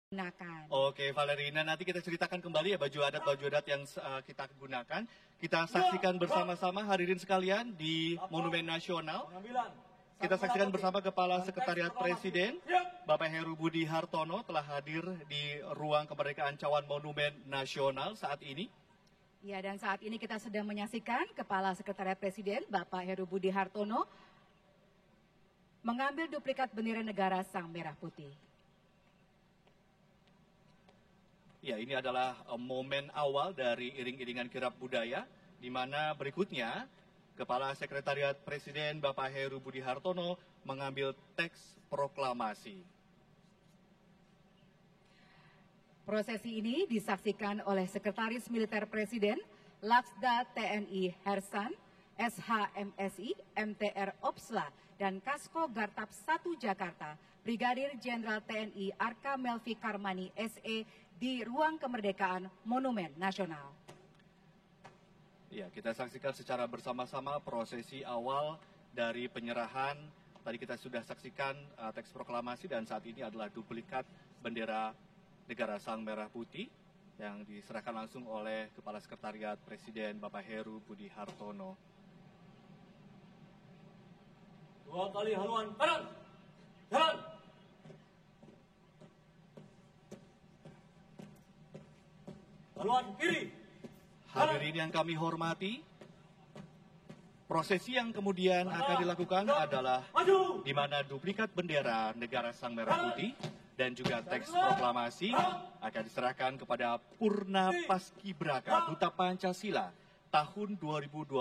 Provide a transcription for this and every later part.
gunakan. Oke, Valerina, nanti kita ceritakan kembali ya baju adat yang kita gunakan. Kita saksikan bersama-sama hadirin sekalian di Monumen Nasional. Kita saksikan bersama Kepala Sekretariat Presiden, Bapak Heru Budi Hartono telah hadir di ruang kemerdekaan Cawan Monumen Nasional saat ini. Ya, dan saat ini kita sedang menyaksikan Kepala Sekretariat Presiden, Bapak Heru Budi Hartono, mengambil duplikat bendera negara Sang Merah Putih. Ya, ini adalah momen awal dari iring-iringan kirap budaya, di mana berikutnya Kepala Sekretariat Presiden Bapak Heru Budi Hartono mengambil teks proklamasi. Prosesi ini disaksikan oleh Sekretaris Militer Presiden, Laksda TNI Hersan, SHMSI, MTR Opsla, dan Kasko Gartap 1 Jakarta, Brigadir Jenderal TNI Arka Melvi Karmani SE di Ruang Kemerdekaan Monumen Nasional. Ya, kita saksikan secara bersama-sama prosesi awal dari penyerahan. Tadi kita sudah saksikan teks proklamasi dan saat ini adalah duplikat bendera negara Sang Merah Putih yang diserahkan langsung oleh Kepala Sekretariat Presiden Bapak Heru Budi Hartono. 2 kali haluan kanan, jalan. Haluan kiri. Hadirin yang kami hormati, prosesi yang kemudian akan dilakukan adalah di mana duplikat bendera negara Sang Merah Putih dan juga teks proklamasi akan diserahkan kepada Purna Paskibraka Duta Pancasila tahun 2022,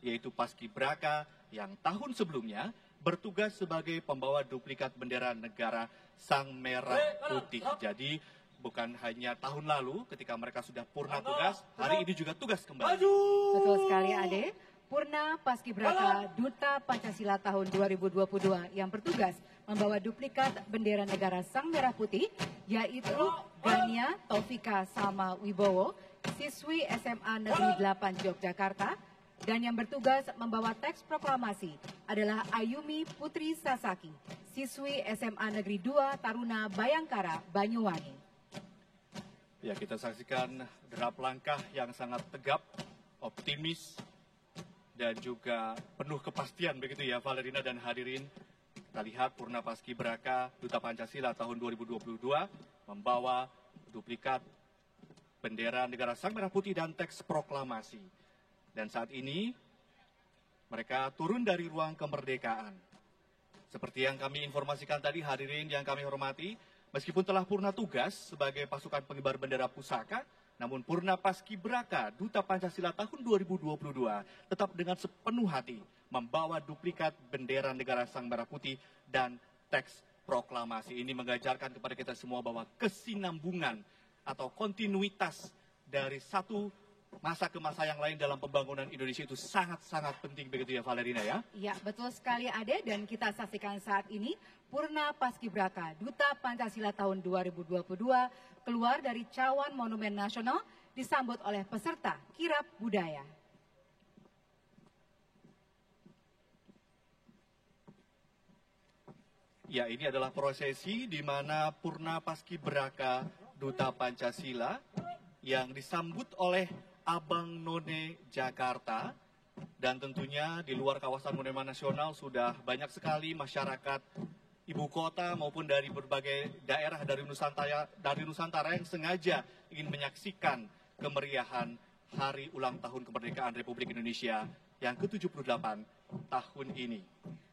yaitu Paskibraka yang tahun sebelumnya bertugas sebagai pembawa duplikat bendera negara Sang Merah Putih. Jadi bukan hanya tahun lalu ketika mereka sudah purna tugas, hari ini juga tugas kembali. Betul sekali, Ade. Purna Paskibraka Duta Pancasila tahun 2022 yang bertugas membawa duplikat bendera negara Sang Merah Putih, yaitu Gania Taufika Salma Wibowo, siswi SMA Negeri 8 Yogyakarta, dan yang bertugas membawa teks proklamasi adalah Ayumi Putri Sasaki, siswi SMA Negeri 2 Taruna Bayangkara, Banyuwangi. Ya, kita saksikan derap langkah yang sangat tegap, optimis, dan juga penuh kepastian begitu ya Valerina dan hadirin. Kita lihat Purna Paskibraka Duta Pancasila tahun 2022 membawa duplikat bendera negara Sang Merah Putih dan teks proklamasi. Dan saat ini mereka turun dari ruang kemerdekaan. Seperti yang kami informasikan tadi, hadirin yang kami hormati, meskipun telah purna tugas sebagai pasukan pengibar bendera pusaka, namun Purna Paskibraka Duta Pancasila tahun 2022 tetap dengan sepenuh hati membawa duplikat bendera negara Sang Merah Putih dan teks proklamasi. Ini mengajarkan kepada kita semua bahwa kesinambungan atau kontinuitas dari satu masa ke masa yang lain dalam pembangunan Indonesia itu sangat-sangat penting begitu ya Valerina ya? Ya, betul sekali Ade, dan kita saksikan saat ini Purna Paskibraka Duta Pancasila tahun 2022 keluar dari Cawan Monumen Nasional disambut oleh peserta kirap budaya. Ya, ini adalah prosesi di mana Purna Paskibraka Duta Pancasila yang disambut oleh Abang None Jakarta, dan tentunya di luar kawasan Monumen Nasional sudah banyak sekali masyarakat ibu kota maupun dari berbagai daerah dari Nusantara yang sengaja ingin menyaksikan kemeriahan hari ulang tahun kemerdekaan Republik Indonesia yang ke-78 tahun ini.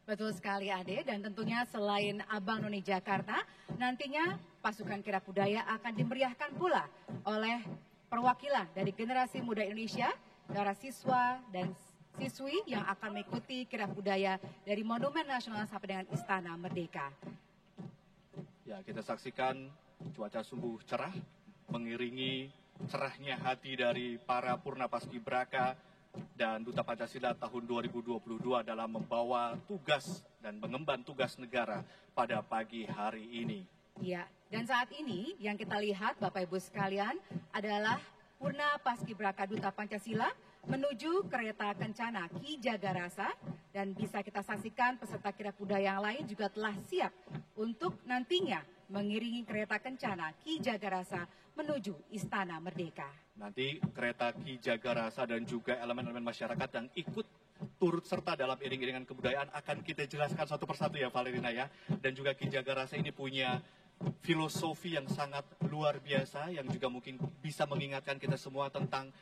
Betul sekali Ade, dan tentunya selain Abang None Jakarta, nantinya pasukan kirap budaya akan dimeriahkan pula oleh perwakilan dari generasi muda Indonesia, para siswa dan siswi yang akan mengikuti kirap budaya dari Monumen Nasional sampai dengan Istana Merdeka. Ya, kita saksikan cuaca sungguh cerah, mengiringi cerahnya hati dari para Purna Paskibraka dan Duta Pancasila tahun 2022 dalam membawa tugas dan mengemban tugas negara pada pagi hari ini. Ya, dan saat ini yang kita lihat Bapak Ibu sekalian adalah Purna Paskibraka Duta Pancasila menuju kereta kencana Ki Jagarasa, dan bisa kita saksikan peserta kirap budaya yang lain juga telah siap untuk nantinya mengiringi kereta kencana Ki Jagarasa menuju Istana Merdeka. Nanti kereta Ki Jagarasa dan juga elemen-elemen masyarakat yang ikut turut serta dalam iring-iringan kebudayaan akan kita jelaskan satu persatu ya Valerina ya. Dan juga Ki Jagarasa ini punya filosofi yang sangat luar biasa yang juga mungkin bisa mengingatkan kita semua tentang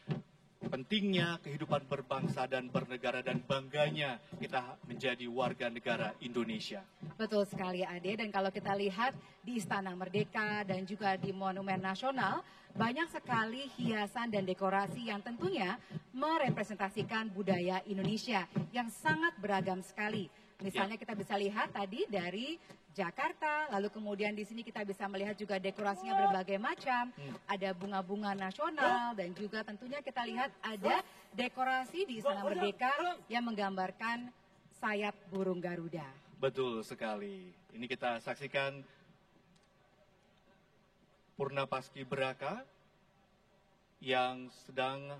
pentingnya kehidupan berbangsa dan bernegara dan bangganya kita menjadi warga negara Indonesia. Betul sekali Ade, dan kalau kita lihat di Istana Merdeka dan juga di Monumen Nasional, banyak sekali hiasan dan dekorasi yang tentunya merepresentasikan budaya Indonesia yang sangat beragam sekali. Misalnya kita bisa lihat tadi dari Jakarta, lalu kemudian di sini kita bisa melihat juga dekorasinya berbagai macam, ada bunga-bunga nasional dan juga tentunya kita lihat ada dekorasi di Istana Merdeka yang menggambarkan sayap burung Garuda. Betul sekali. Ini kita saksikan Purna Paskibraka yang sedang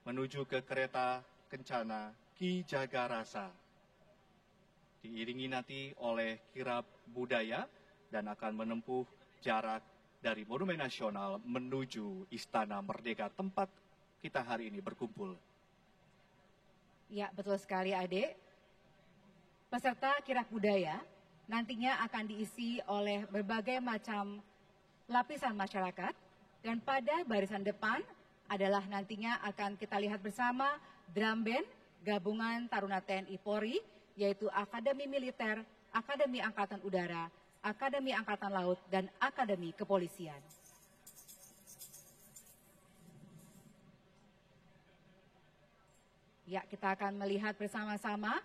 menuju ke kereta kencana Ki Jagarasa. Diiringi nanti oleh kirap budaya dan akan menempuh jarak dari Monumen Nasional menuju Istana Merdeka, tempat kita hari ini berkumpul. Ya, betul sekali Ade. Peserta kirap budaya nantinya akan diisi oleh berbagai macam lapisan masyarakat, dan pada barisan depan adalah nantinya akan kita lihat bersama drum band gabungan Taruna TNI Polri, yaitu Akademi Militer, Akademi Angkatan Udara, Akademi Angkatan Laut, dan Akademi Kepolisian. Ya, kita akan melihat bersama-sama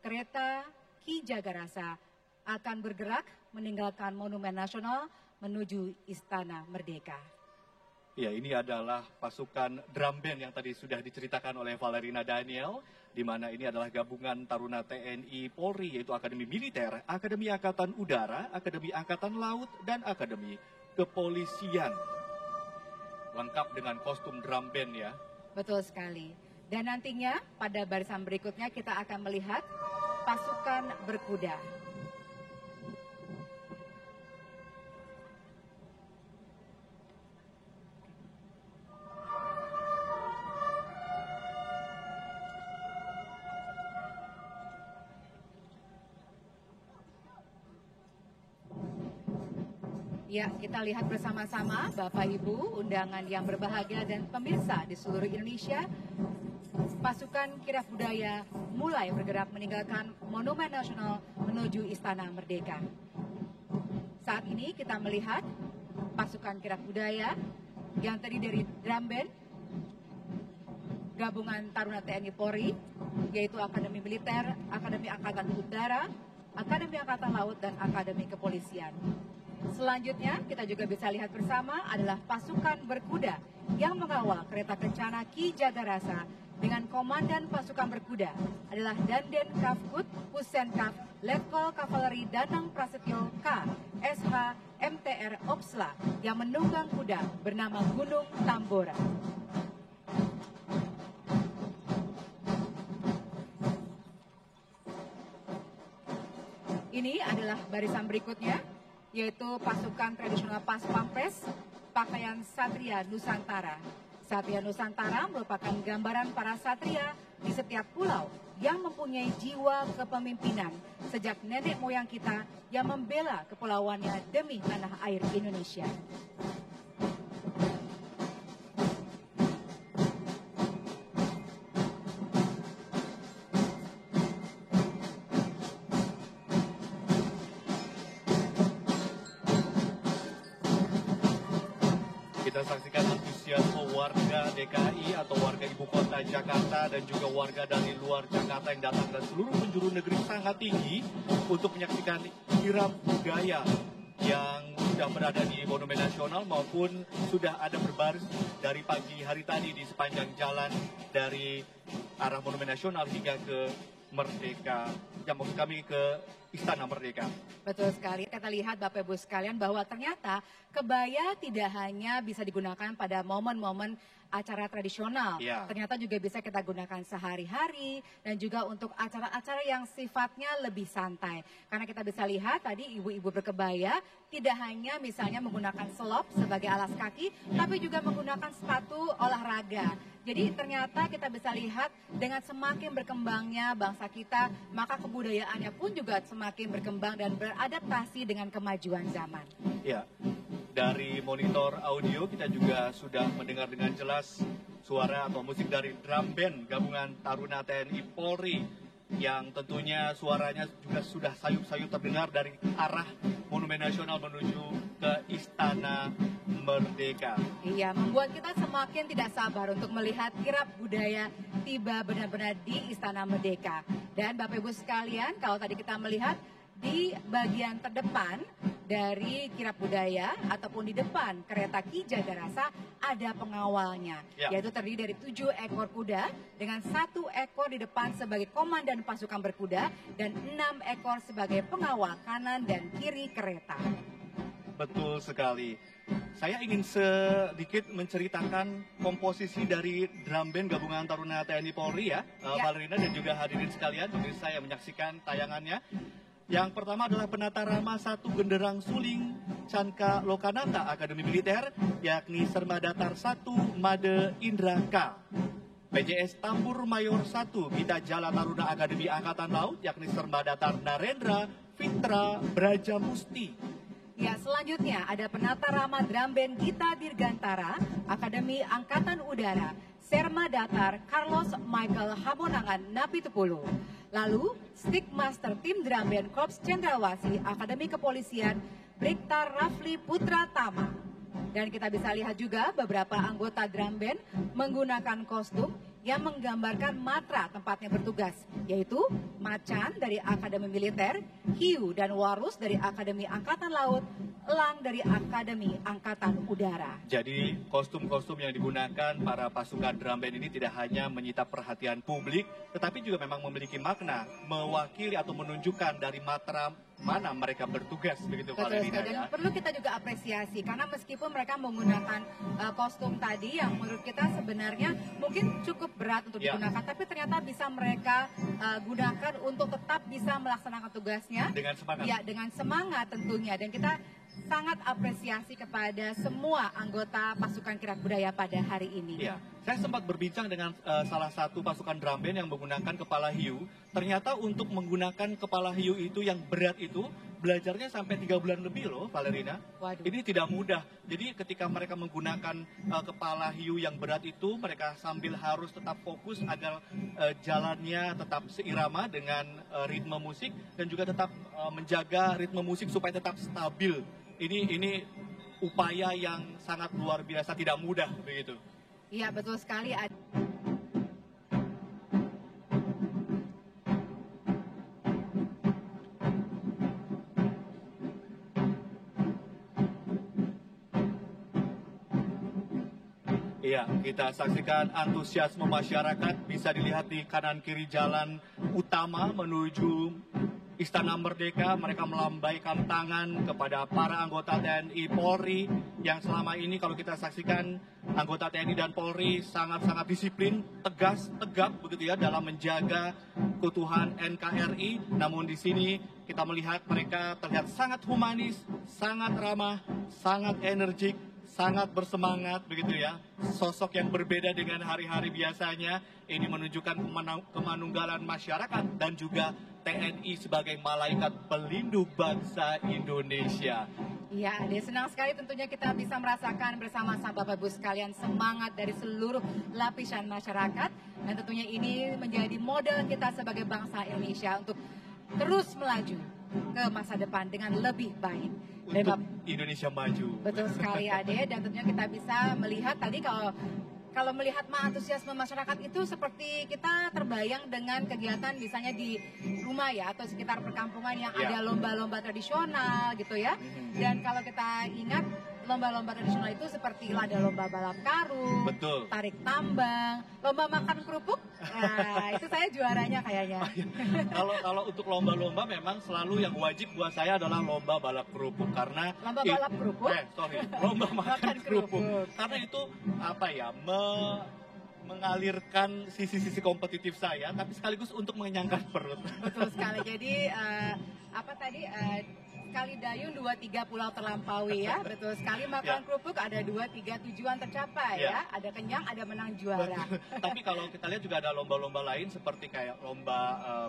kereta Ki Jagarasa akan bergerak meninggalkan Monumen Nasional menuju Istana Merdeka. Ya, ini adalah pasukan drum band yang tadi sudah diceritakan oleh Valerina Daniel, di mana ini adalah gabungan Taruna TNI Polri, yaitu Akademi Militer, Akademi Angkatan Udara, Akademi Angkatan Laut, dan Akademi Kepolisian. Lengkap dengan kostum drum band ya. Betul sekali. Dan nantinya pada barisan berikutnya kita akan melihat pasukan berkuda. Ya, kita lihat bersama-sama Bapak Ibu, undangan yang berbahagia dan pemirsa di seluruh Indonesia. Pasukan kirap budaya mulai bergerak meninggalkan Monumen Nasional menuju Istana Merdeka. Saat ini kita melihat pasukan kirap budaya yang terdiri dari drum band gabungan Taruna TNI Polri, yaitu Akademi Militer, Akademi Angkatan Udara, Akademi Angkatan Laut, dan Akademi Kepolisian. Selanjutnya kita juga bisa lihat bersama adalah pasukan berkuda yang mengawal kereta kencana Ki Jagarasa dengan komandan pasukan berkuda adalah Danjen Kavkut Pusenkaf Letkol Kavaleri Danang Prasetyo K. SH MTR Opsla yang menunggang kuda bernama Gunung Tambora. Ini adalah barisan berikutnya, yaitu pasukan tradisional Pas Pampres, pakaian Satria Nusantara. Satria Nusantara merupakan gambaran para satria di setiap pulau yang mempunyai jiwa kepemimpinan sejak nenek moyang kita yang membela kepulauannya demi tanah air Indonesia. Kita saksikan antusiasme warga DKI atau warga ibu kota Jakarta dan juga warga dari luar Jakarta yang datang dari seluruh penjuru negeri sangat tinggi untuk menyaksikan kirap budaya yang sudah berada di Monumen Nasional maupun sudah ada berbaris dari pagi hari tadi di sepanjang jalan dari arah Monumen Nasional hingga ke Merdeka, ya maksud kami ke Istana Merdeka. Betul sekali. Kita lihat Bapak Ibu sekalian bahwa ternyata kebaya tidak hanya bisa digunakan pada momen-momen acara tradisional. Ya. Ternyata juga bisa kita gunakan sehari-hari dan juga untuk acara-acara yang sifatnya lebih santai. Karena kita bisa lihat tadi ibu-ibu berkebaya tidak hanya misalnya menggunakan selop sebagai alas kaki, tapi juga menggunakan sepatu olahraga. Jadi ternyata kita bisa lihat dengan semakin berkembangnya bangsa kita, maka kebudayaannya pun juga semakin berkembang dan beradaptasi dengan kemajuan zaman. Ya, dari monitor audio kita juga sudah mendengar dengan jelas suara atau musik dari drum band gabungan Taruna TNI Polri yang tentunya suaranya juga sudah sayup-sayup terdengar dari arah Monumen Nasional menuju ke Istana Merdeka. Iya, membuat kita semakin tidak sabar untuk melihat kirap budaya tiba benar-benar di Istana Merdeka. Dan Bapak Ibu sekalian, kalau tadi kita melihat di bagian terdepan dari kirap budaya ataupun di depan kereta Ki Jagarasa ada pengawalnya, yaitu terdiri dari 7 ekor kuda dengan 1 ekor di depan sebagai komandan pasukan berkuda dan 6 ekor sebagai pengawal kanan dan kiri kereta. Betul sekali. Saya ingin sedikit menceritakan komposisi dari drum band gabungan Taruna TNI Polri ya, Valerina dan juga hadirin sekalian, pemirsa yang menyaksikan tayangannya. Yang pertama adalah penata rama 1 genderang suling Canka Lokananta Akademi Militer, yakni Serma Datar 1 Made Indraka. PJS Tambur Mayor 1 Gita Jala Taruna Akademi Angkatan Laut, yakni Serma Datar Narendra Fitra Brajamusti. Ya, selanjutnya ada penata rama drum band Gita Dirgantara Akademi Angkatan Udara Serma Datar Carlos Michael Habonangan Napitupulu. Lalu, Stick Master Tim Drum Band Korps Cendrawasih Akademi Kepolisian Brigtar Rafli Putra Tama. Dan kita bisa lihat juga beberapa anggota drum band menggunakan kostum yang menggambarkan matra tempatnya bertugas, yaitu Macan dari Akademi Militer, Hiu dan Warus dari Akademi Angkatan Laut, Elang dari Akademi Angkatan Udara. Jadi kostum-kostum yang digunakan para pasukan drum band ini tidak hanya menyita perhatian publik, tetapi juga memang memiliki makna, mewakili atau menunjukkan dari matra mana mereka bertugas, begitu Valerina. Dan perlu kita juga apresiasi karena meskipun mereka menggunakan kostum tadi yang menurut kita sebenarnya mungkin cukup berat untuk digunakan, tapi ternyata bisa mereka gunakan untuk tetap bisa melaksanakan tugasnya dengan semangat. Ya, dengan semangat tentunya. Dan kita sangat apresiasi kepada semua anggota pasukan kirap budaya pada hari ini. Ya, saya sempat berbincang dengan salah satu pasukan drum band yang menggunakan kepala hiu. Ternyata untuk menggunakan kepala hiu itu yang berat itu belajarnya sampai 3 bulan lebih loh, Valerina. Waduh. Ini tidak mudah. Jadi ketika mereka menggunakan kepala hiu yang berat itu, mereka sambil harus tetap fokus agar jalannya tetap seirama dengan ritme musik dan juga tetap menjaga ritme musik supaya tetap stabil. Ini upaya yang sangat luar biasa, tidak mudah begitu. Iya, betul sekali. Iya, kita saksikan antusiasme masyarakat bisa dilihat di kanan kiri jalan utama menuju Istana Merdeka. Mereka melambaikan tangan kepada para anggota TNI Polri yang selama ini kalau kita saksikan anggota TNI dan Polri sangat-sangat disiplin, tegas, tegap begitu ya dalam menjaga keutuhan NKRI. Namun di sini kita melihat mereka terlihat sangat humanis, sangat ramah, sangat energik, sangat bersemangat begitu ya. Sosok yang berbeda dengan hari-hari biasanya. Ini menunjukkan kemanunggalan masyarakat dan juga TNI sebagai malaikat pelindung bangsa Indonesia. Iya, Ade, senang sekali tentunya kita bisa merasakan bersama-sama Bapak Ibu sekalian semangat dari seluruh lapisan masyarakat. Dan tentunya ini menjadi model kita sebagai bangsa Indonesia untuk terus melaju ke masa depan dengan lebih baik. Untuk Indonesia maju. Betul sekali, Ade, dan tentunya kita bisa melihat tadi kalau melihat antusiasme masyarakat itu seperti kita terbayang dengan kegiatan misalnya di rumah ya atau sekitar perkampungan yang ada lomba-lomba tradisional gitu ya. Dan kalau kita ingat lomba-lomba tradisional itu seperti ada lomba balap karung, Betul. tarik tambang, lomba makan kerupuk. Nah, itu saya juaranya kayaknya. Kalau untuk lomba-lomba memang selalu yang wajib buat saya adalah lomba balap kerupuk karena Lomba balap kerupuk? lomba makan Makan kerupuk. kerupuk. Karena itu apa ya? Mengalirkan sisi-sisi kompetitif saya, tapi sekaligus untuk mengenyangkan perut. Betul sekali. Jadi sekali dayung 2-3 pulau terlampaui ya. Betul sekali, makan kerupuk ada 2-3 tujuan tercapai ya. Ada kenyang, ada menang juara. Tapi kalau kita lihat juga ada lomba-lomba lain seperti kayak lomba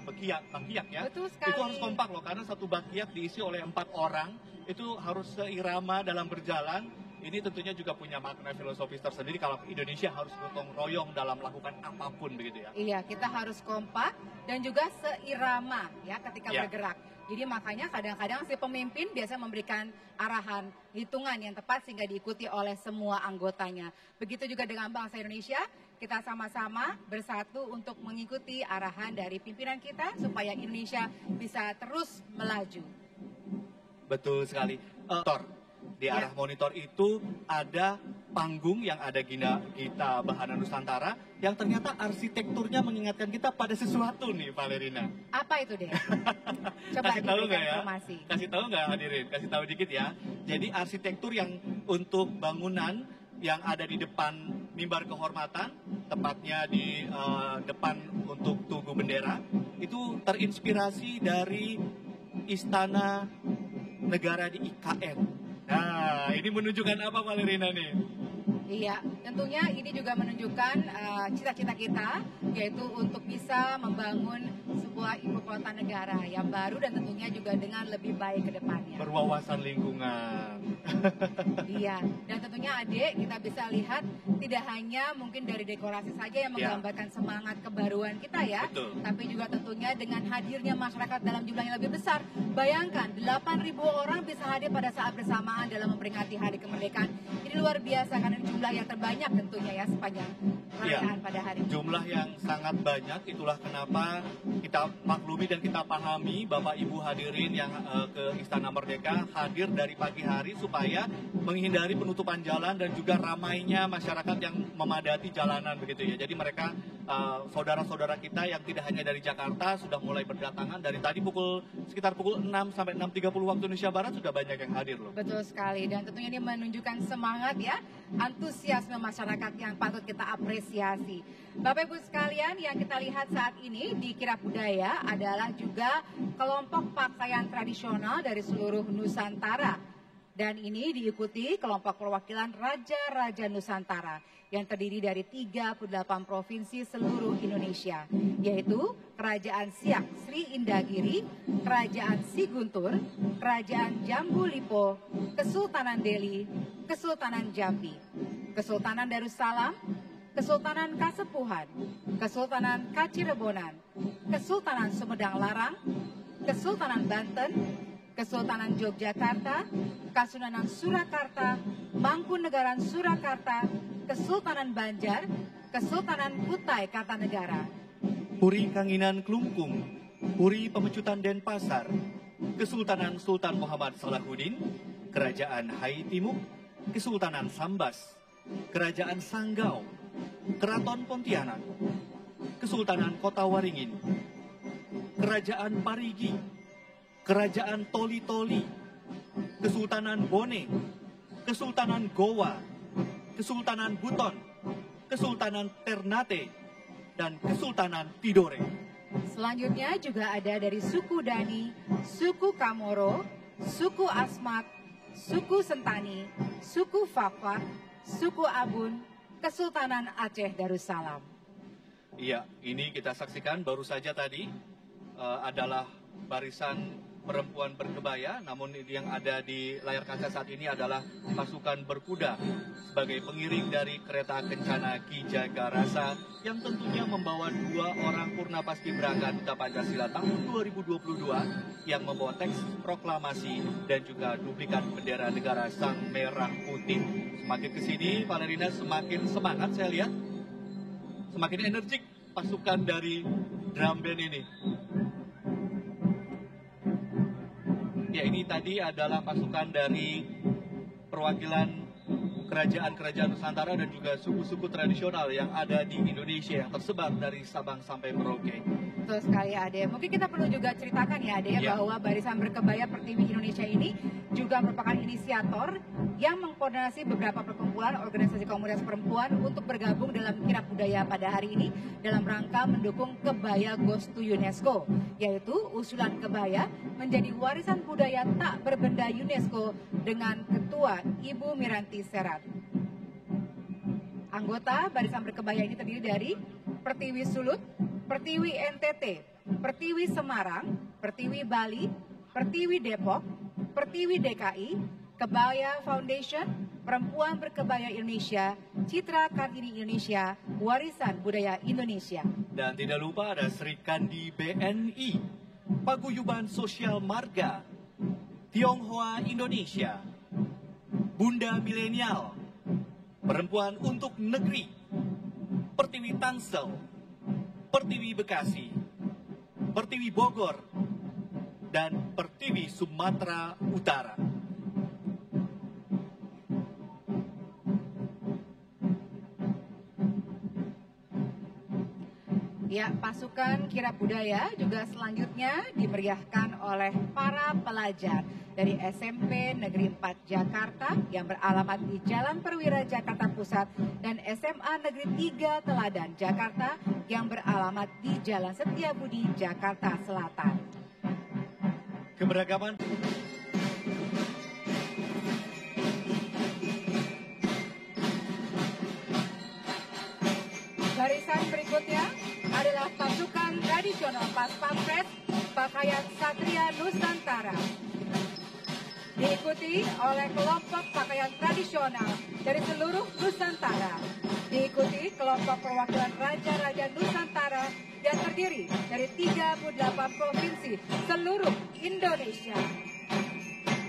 bakiak ya. Betul sekali. Itu harus kompak loh karena satu bakiak diisi oleh 4 orang. Itu harus seirama dalam berjalan. Ini tentunya juga punya makna filosofis tersendiri kalau Indonesia harus gotong royong dalam melakukan apapun begitu ya. Iya, kita harus kompak dan juga seirama ya ketika bergerak. Jadi makanya kadang-kadang si pemimpin biasa memberikan arahan hitungan yang tepat sehingga diikuti oleh semua anggotanya. Begitu juga dengan bangsa Indonesia, kita sama-sama bersatu untuk mengikuti arahan dari pimpinan kita supaya Indonesia bisa terus melaju. Betul sekali. Di arah monitor itu ada panggung yang ada Gita Bahana Nusantara yang ternyata arsitekturnya mengingatkan kita pada sesuatu nih, Valerina. Apa itu deh? Coba kasih tahu nggak ya? Informasi. Kasih tahu nggak hadirin? Kasih tahu dikit ya. Jadi arsitektur yang untuk bangunan yang ada di depan mimbar kehormatan, tepatnya di depan untuk tugu bendera, itu terinspirasi dari istana negara di IKN. Nah, ini menunjukkan apa Valerina nih? Iya, tentunya ini juga menunjukkan cita-cita kita, yaitu untuk bisa membangun sebuah ibu kota negara yang baru dan tentunya juga dengan lebih baik ke depannya. Berwawasan lingkungan. Iya, dan tentunya adik kita bisa lihat tidak hanya mungkin dari dekorasi saja yang menggambarkan semangat kebaruan kita ya, tapi juga tentunya dengan hadirnya masyarakat dalam jumlah yang lebih besar. Bayangkan 8.000 orang bisa hadir pada saat bersamaan dalam memperingati Hari Kemerdekaan. Ini luar biasa karena jumlah yang terbanyak tentunya ya sepanjang perayaan pada hari ini. Jumlah yang sangat banyak, itulah kenapa kita maklumi dan kita pahami Bapak Ibu hadirin yang ke Istana Merdeka hadir dari pagi hari supaya menghindari penutupan jalan dan juga ramainya masyarakat yang memadati jalanan begitu ya. Jadi mereka saudara-saudara kita yang tidak hanya dari Jakarta sudah mulai berdatangan dari tadi sekitar pukul 6 sampai 6.30 waktu Indonesia Barat sudah banyak yang hadir loh. Betul sekali, dan tentunya ini menunjukkan semangat ya, antusiasme masyarakat yang patut kita apresiasi. Bapak Ibu sekalian, yang kita lihat saat ini di Kirap Budaya adalah juga kelompok pakaian tradisional dari seluruh Nusantara. Dan ini diikuti kelompok perwakilan Raja-Raja Nusantara yang terdiri dari 38 provinsi seluruh Indonesia, yaitu Kerajaan Siak Sri Indagiri, Kerajaan Siguntur, Kerajaan Jambu Lipo, Kesultanan Delhi, Kesultanan Jambi, Kesultanan Darussalam, Kesultanan Kasepuhan, Kesultanan Kacirebonan, Kesultanan Sumedang Larang, Kesultanan Banten, Kesultanan Yogyakarta, Kasunanan Surakarta, Mangkunegaran Surakarta, Kesultanan Banjar, Kesultanan Kutai Kartanegara, Puri Kanginan Klungkung, Puri Pemecutan Denpasar, Kesultanan Sultan Muhammad Salahuddin, Kerajaan Hai Timuk, Kesultanan Sambas, Kerajaan Sanggau, Keraton Pontianak, Kesultanan Kota Waringin, Kerajaan Parigi, Kerajaan Toli-Toli, Kesultanan Bone, Kesultanan Gowa, Kesultanan Buton, Kesultanan Ternate, dan Kesultanan Tidore. Selanjutnya juga ada dari suku Dani, suku Kamoro, suku Asmat, suku Sentani, suku Fakfak, suku Abun, Kesultanan Aceh Darussalam. Iya, ini kita saksikan baru saja tadi adalah barisan perempuan berkebaya, namun yang ada di layar kaca saat ini adalah pasukan berkuda sebagai pengiring dari kereta kencana Ki Jagarasa yang tentunya membawa 2 orang purna paskibraka Duta Pancasila tahun 2022 yang membawa teks proklamasi dan juga duplikat bendera negara Sang Merah Putih. Semakin kesini, Valerina semakin semangat saya lihat, semakin energik pasukan dari drum band ini. Ya, ini tadi adalah pasukan dari perwakilan kerajaan-kerajaan Nusantara dan juga suku-suku tradisional yang ada di Indonesia yang tersebar dari Sabang sampai Merauke. Betul sekali Ade. Mungkin kita perlu juga ceritakan ya Ade Ya. bahwa Barisan Berkebaya Pertiwi Indonesia ini juga merupakan inisiator yang mengkoordinasi beberapa perkumpulan organisasi komunitas perempuan untuk bergabung dalam kirab budaya pada hari ini dalam rangka mendukung Kebaya Goes to UNESCO, yaitu usulan kebaya menjadi warisan budaya tak berbenda UNESCO dengan Ketua Ibu Miranti Serat. Anggota Barisan Berkebaya ini terdiri dari Pertiwi Sulut, Pertiwi NTT, Pertiwi Semarang, Pertiwi Bali, Pertiwi Depok, Pertiwi DKI, Kebaya Foundation, Perempuan Berkebaya Indonesia, Citra Kartini Indonesia, Warisan Budaya Indonesia. Dan tidak lupa ada Sri Kandi BNI, Paguyuban Sosial Marga, Tionghoa Indonesia, Bunda Milenial, Perempuan untuk Negeri, Pertiwi Tangsel, Pertiwi Bekasi, Pertiwi Bogor, dan Pertiwi Sumatera Utara. Ya, pasukan kirab budaya juga selanjutnya dimeriahkan oleh para pelajar dari SMP Negeri 4 Jakarta yang beralamat di Jalan Perwira Jakarta Pusat dan SMA Negeri 3 Teladan Jakarta yang beralamat di Jalan Setiabudi Jakarta Selatan. Keberagaman Barisan berikutnya adalah pasukan tradisional Pas Pampres pakaian Satria Nusantara. Diikuti oleh kelompok pakaian tradisional dari seluruh Nusantara. Diikuti kelompok perwakilan Raja-Raja Nusantara yang terdiri dari 38 provinsi seluruh Indonesia.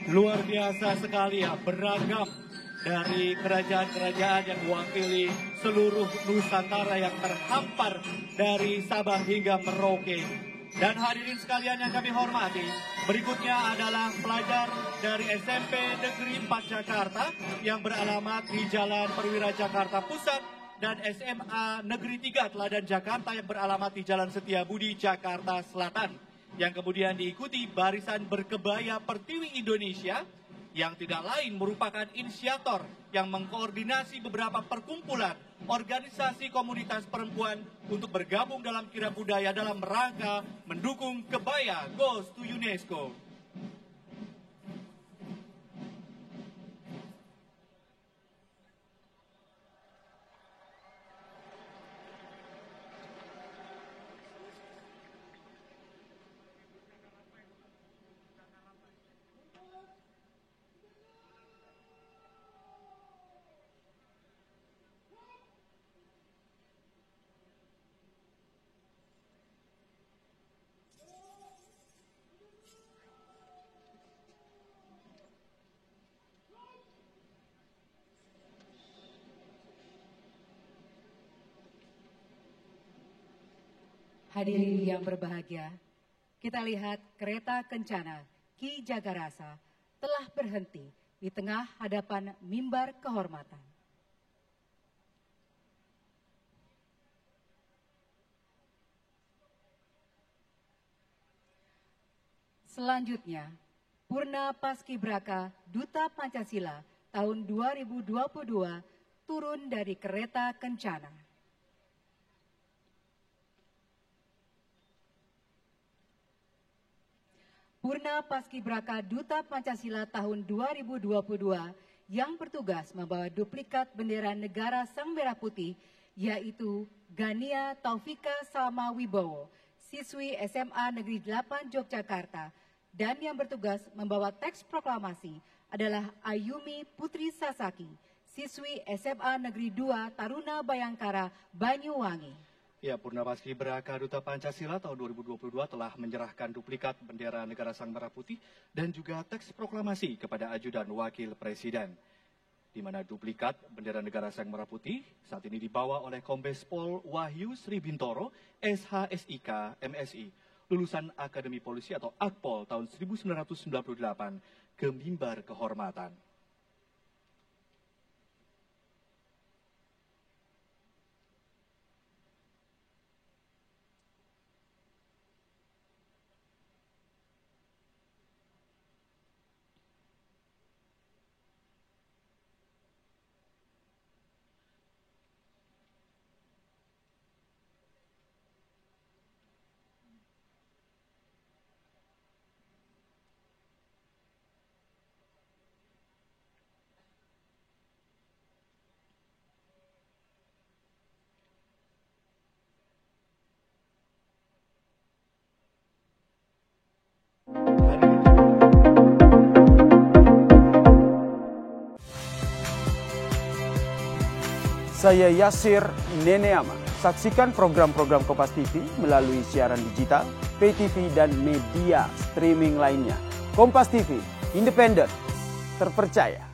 luar biasa sekali ya, beragam dari kerajaan-kerajaan yang mewakili seluruh Nusantara yang terhampar dari Sabang hingga Merauke. Dan hadirin sekalian yang kami hormati, berikutnya adalah pelajar dari SMP Negeri 4 Jakarta yang beralamat di Jalan Perwira Jakarta Pusat dan SMA Negeri 3 Teladan Jakarta yang beralamat di Jalan Setiabudi Jakarta Selatan. Yang kemudian diikuti Barisan Berkebaya Pertiwi Indonesia yang tidak lain merupakan inisiator yang mengkoordinasi beberapa perkumpulan organisasi komunitas perempuan untuk bergabung dalam kirab budaya dalam rangka mendukung Kebaya Goes to UNESCO. Hadirin yang berbahagia, kita lihat kereta kencana Ki Jagarasa telah berhenti di tengah hadapan mimbar kehormatan. Selanjutnya, Purna Paskibraka Duta Pancasila tahun 2022 turun dari kereta kencana. Purna Paskibraka Duta Pancasila tahun 2022 yang bertugas membawa duplikat bendera negara Sang Merah Putih yaitu Gania Taufika Salma Wibowo, siswi SMA Negeri 8 Yogyakarta, dan yang bertugas membawa teks proklamasi adalah Ayumi Putri Sasaki, siswi SMA Negeri 2 Taruna Bayangkara, Banyuwangi. Ya, Purna Paskibraka Duta Pancasila tahun 2022 telah menyerahkan duplikat bendera negara Sang Merah Putih dan juga teks proklamasi kepada Ajudan Wakil Presiden. Di mana duplikat bendera negara Sang Merah Putih saat ini dibawa oleh Kombes Pol Wahyu Sri Bintoro, SHSIK, MSI, lulusan Akademi Polisi atau Akpol tahun 1998 ke mimbar kehormatan. Saya Yasir Neneama. Saksikan program-program Kompas TV melalui siaran digital, pay TV, dan media streaming lainnya. Kompas TV, independen, terpercaya.